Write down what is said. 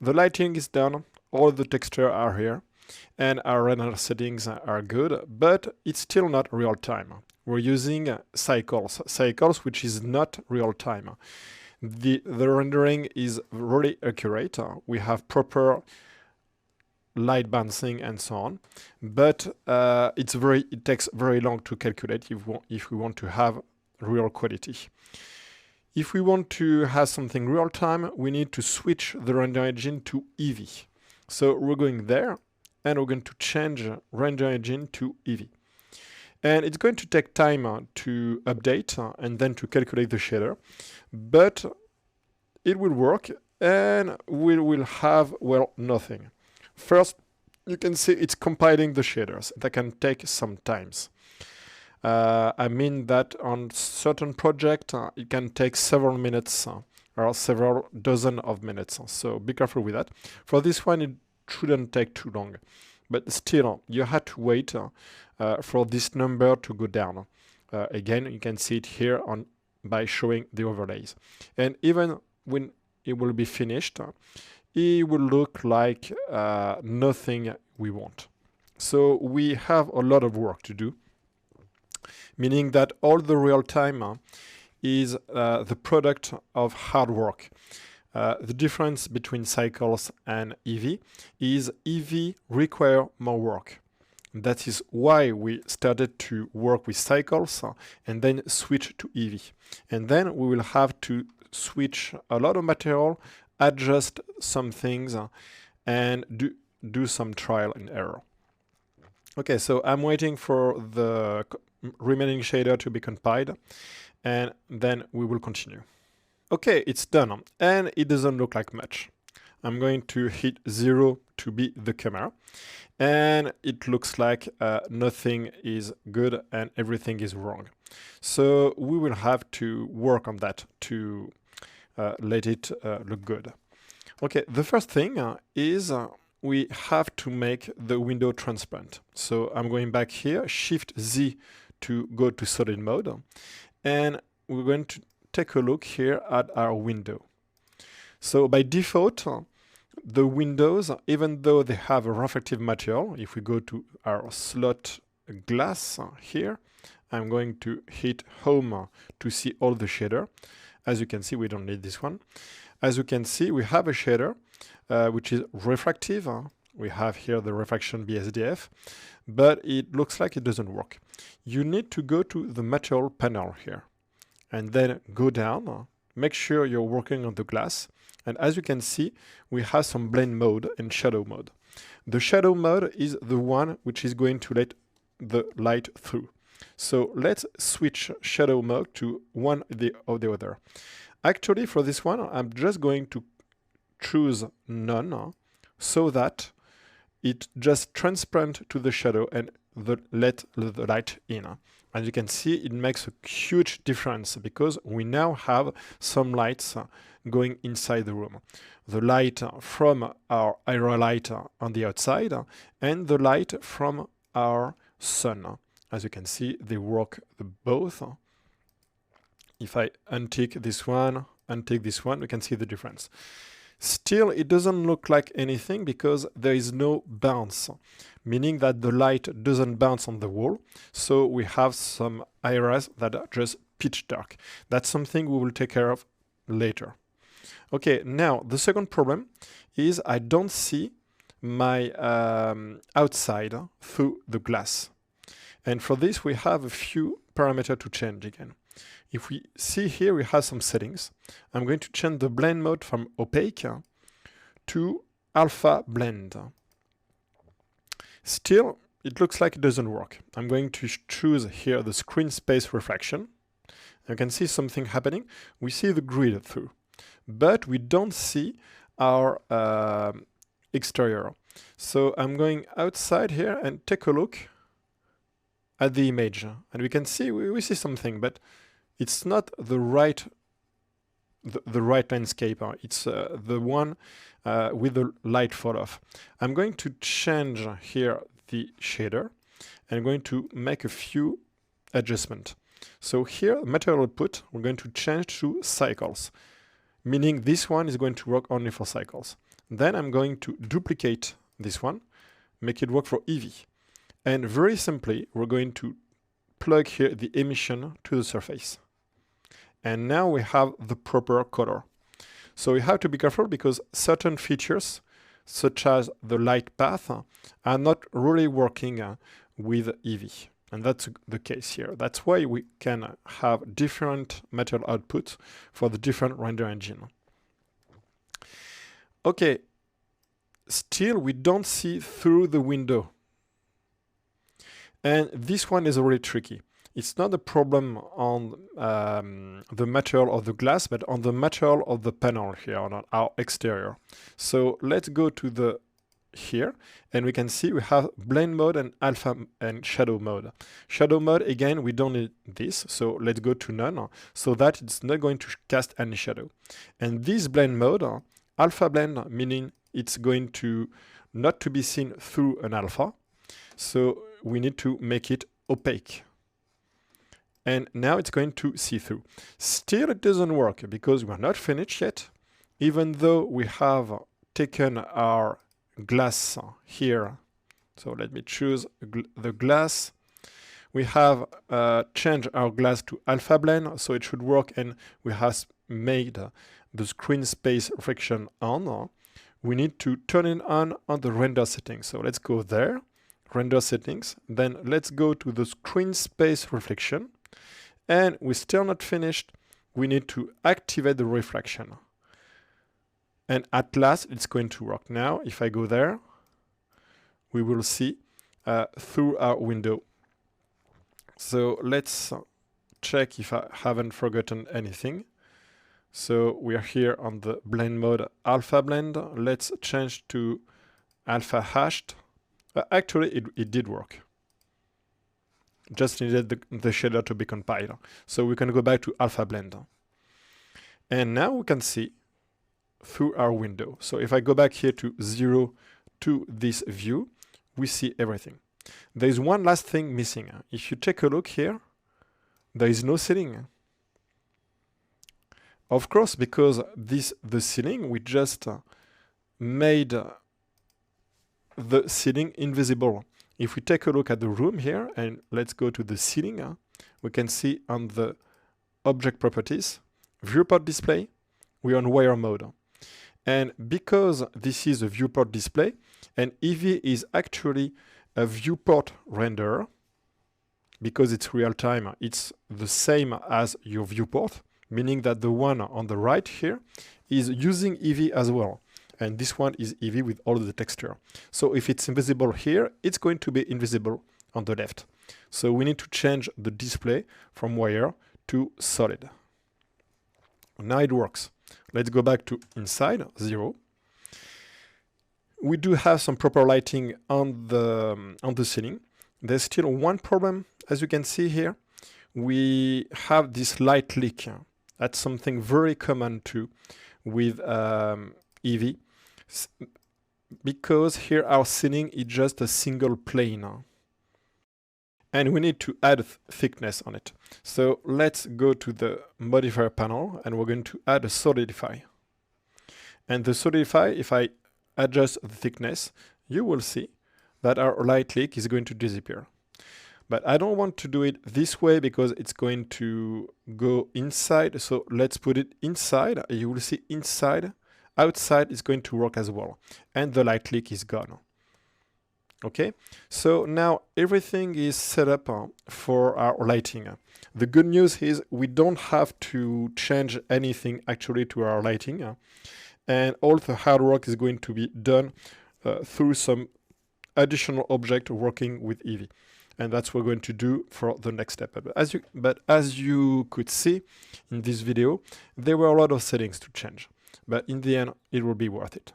the lighting is done, all the texture are here, and our render settings are good, but it's still not real time. We're using cycles, which is not real time. The rendering is really accurate. We have proper light bouncing and so on, but it takes very long to calculate if we want to have real quality. If we want to have something real time, we need to switch the render engine to Eevee. So we're going there, and we're going to change render engine to Eevee. And it's going to take time to update and then to calculate the shader, but it will work, and we will have, well, nothing. First, you can see it's compiling the shaders. That can take some times. I mean that on certain project, it can take several minutes or several dozen of minutes. So be careful with that. For this one, it shouldn't take too long. But still, you have to wait for this number to go down. Again, you can see it here by showing the overlays. And even when it will be finished, it will look like nothing we want. So we have a lot of work to do, meaning that all the real time is the product of hard work. The difference between cycles and Eevee is Eevee require more work. That is why we started to work with cycles and then switch to Eevee. And then we will have to switch a lot of material, adjust some things, and do some trial and error. Okay, so I'm waiting for the remaining shader to be compiled, and then we will continue. Okay, it's done, and it doesn't look like much. I'm going to hit 0 to be the camera, and it looks like nothing is good and everything is wrong. So we will have to work on that to let it look good. Okay, the first thing is we have to make the window transparent. So I'm going back here, Shift Z to go to solid mode, and we're going to take a look here at our window. So by default, the windows, even though they have a reflective material, if we go to our slot glass here, I'm going to hit home to see all the shader. As you can see, we don't need this one. As you can see, we have a shader which is refractive. We have here the refraction BSDF, but it looks like it doesn't work. You need to go to the material panel here and then go down. Make sure you're working on the glass. And as you can see, we have some blend mode and shadow mode. The shadow mode is the one which is going to let the light through. So let's switch shadow mode to one or the other. Actually, for this one, I'm just going to choose none so that it just transparent to the shadow and let the light in. As you can see, it makes a huge difference because we now have some lights going inside the room. The light from our area light on the outside and the light from our sun. As you can see, they work both. If I untick this one, we can see the difference. Still, it doesn't look like anything because there is no bounce, meaning that the light doesn't bounce on the wall. So we have some areas that are just pitch dark. That's something we will take care of later. Okay, now the second problem is I don't see my outside through the glass. And for this, we have a few parameters to change again. If we see here, we have some settings. I'm going to change the blend mode from opaque to alpha blend. Still, it looks like it doesn't work. I'm going to choose here the screen space refraction. You can see something happening. We see the grid through, but we don't see our exterior. So I'm going outside here and take a look at the image. And we can see, we see something, but it's not the right landscape. It's the one with the light fall off. I'm going to change here the shader and I'm going to make a few adjustments. So here, material output, we're going to change to cycles, meaning this one is going to work only for cycles. Then I'm going to duplicate this one, make it work for Eevee. And very simply, we're going to plug here the emission to the surface. And now we have the proper color. So we have to be careful because certain features, such as the light path, are not really working with Eevee. And that's the case here. That's why we can have different material outputs for the different render engine. Okay, still we don't see through the window. And this one is really tricky. It's not a problem on the material of the glass, but on the material of the panel here, on our exterior. So let's go to the here, and we can see we have blend mode and alpha and shadow mode. Shadow mode, again, we don't need this, so let's go to none, so that it's not going to cast any shadow. And this blend mode, alpha blend, meaning it's going to not to be seen through an alpha, so we need to make it opaque. And now it's going to see through. Still it doesn't work because we're not finished yet, even though we have taken our glass here. So let me choose the glass. We have changed our glass to alpha blend, so it should work, and we have made the screen space reflection on. We need to turn it on the render settings. So let's go there, render settings, then let's go to the screen space reflection, and we're still not finished. We need to activate the reflection. And at last, it's going to work. Now, if I go there, we will see through our window. So let's check if I haven't forgotten anything. So we are here on the blend mode, alpha blend. Let's change to alpha hashed. Actually, it did work. Just needed the shader to be compiled. So we can go back to alpha blend. And now we can see through our window. So if I go back here to 0 to this view, we see everything. There is one last thing missing. If you take a look here, there is no ceiling. Of course, because the ceiling, we just made the ceiling invisible. If we take a look at the room here, and let's go to the ceiling, we can see on the object properties, viewport display, we're on wire mode. And because this is a viewport display, and Eevee is actually a viewport renderer, because it's real time, it's the same as your viewport, meaning that the one on the right here is using Eevee as well. And this one is Eevee with all of the texture. So if it's invisible here, it's going to be invisible on the left. So we need to change the display from wire to solid. Now it works. Let's go back to inside, 0. We do have some proper lighting on the ceiling. There's still one problem, as you can see here. We have this light leak. That's something very common too with Eevee, because here our ceiling is just a single plane. And we need to add thickness on it. So let's go to the modifier panel, and we're going to add a solidify. And the solidify, if I adjust the thickness, you will see that our light leak is going to disappear. But I don't want to do it this way because it's going to go inside. So let's put it inside. You will see inside. Outside is going to work as well. And the light leak is gone. Okay, so now everything is set up for our lighting. The good news is we don't have to change anything actually to our lighting. And all the hard work is going to be done through some additional object working with Eevee. And that's what we're going to do for the next step. But as you could see in this video, there were a lot of settings to change. But in the end, it will be worth it.